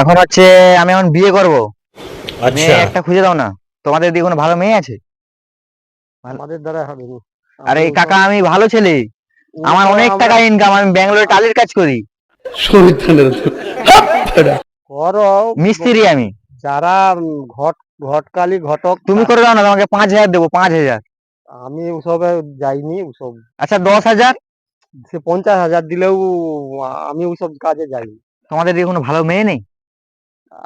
এখন হচ্ছে আমি এখন বিয়ে করব। মেয়ে अच्छा। একটা খুঁজে দাও না। তোমাদের দিকে কোনো ভালো মেয়ে আছে? আমাদের দ্বারা হবে না। আরে আমি ওসব কাকা, আমি ভালো ছেলে, আমার ওসব অনেক আমরা টাকা ইনকাম, আমি ব্যাঙ্গালোরে টালির কাজ করি, করো। মিস্ত্রি আমি। যারা ঘটকালি ঘটক তুমি করে দাও না, তোমাকে 5,000 দেবো, 5,000। আমি ওসবে যাইনি ওসব। আচ্ছা 10,000। সে 50,000 দিলেও আমি ওসব কাজে যাইনি। তোমাদের দিকে কোনো ভালো মেয়ে নেই?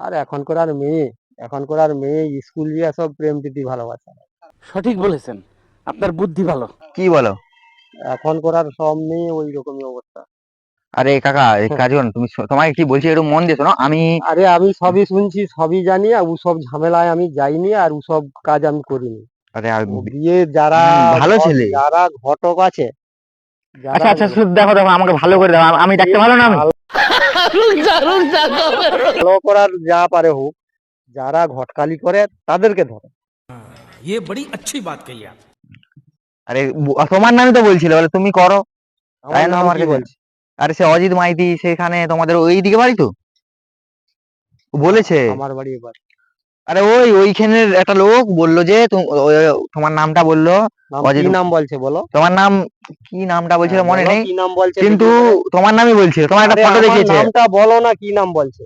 আর এখনকার আর মেয়ে স্কুল গিয়ে সব প্রেম প্রীতি ভালোবাসা। সঠিক বলেছেন, আপনার বুদ্ধি ভালো। কি বলো? এখনকার আর সব মেয়ে ওই রকমই অবস্থা। আরে কাকা, এই কাজ করো না, তুমি তোমাকে কি বলছি একটু মন দিয়ে শোনো। আমি আরে আমি সবই শুনছি, সবই জানি, আর ওসব ঝামেলায় আমি যাইনি, আর ওসব কাজ আমি করিনি। আরে ও বিয়ে যারা ভালো ছেলে। যারা ঘটক আছে, যারা আচ্ছা আচ্ছা, শুধু দেখো দেখো, আমাকে ভালো করে দাও, আমি দেখতে ভালো না আমি? ভালো করার যা পারে হোক, যারা ঘটকালি করে তাদেরকে ধরে। ये बड़ी अच्छी बात कही आप। আরে তোমার নামই তো বলছিল, বলে তুমি করো, তাই আমার না নাম তোমার কি কাছে? বলছে? আরে সে অজিত মাইতি, সেখানে তোমাদের ওই দিকে বাড়ি তো, ও বলেছে। আমার বাড়ি এবার। আরে ওইখানের একটা লোক বললো যে তোমার নামটা বললো। কি অজিত, নাম বলছে বলো? তোমার নাম কি, নামটা বলছিল মনে বলো নেই, কি নাম বলছে কিন্তু দেখি এখানে। তোমার নামই বলছিল, তোমার একটা আরে ফটো আমার দেখিয়েছে। নামটা বলো না, কি নাম বলছে?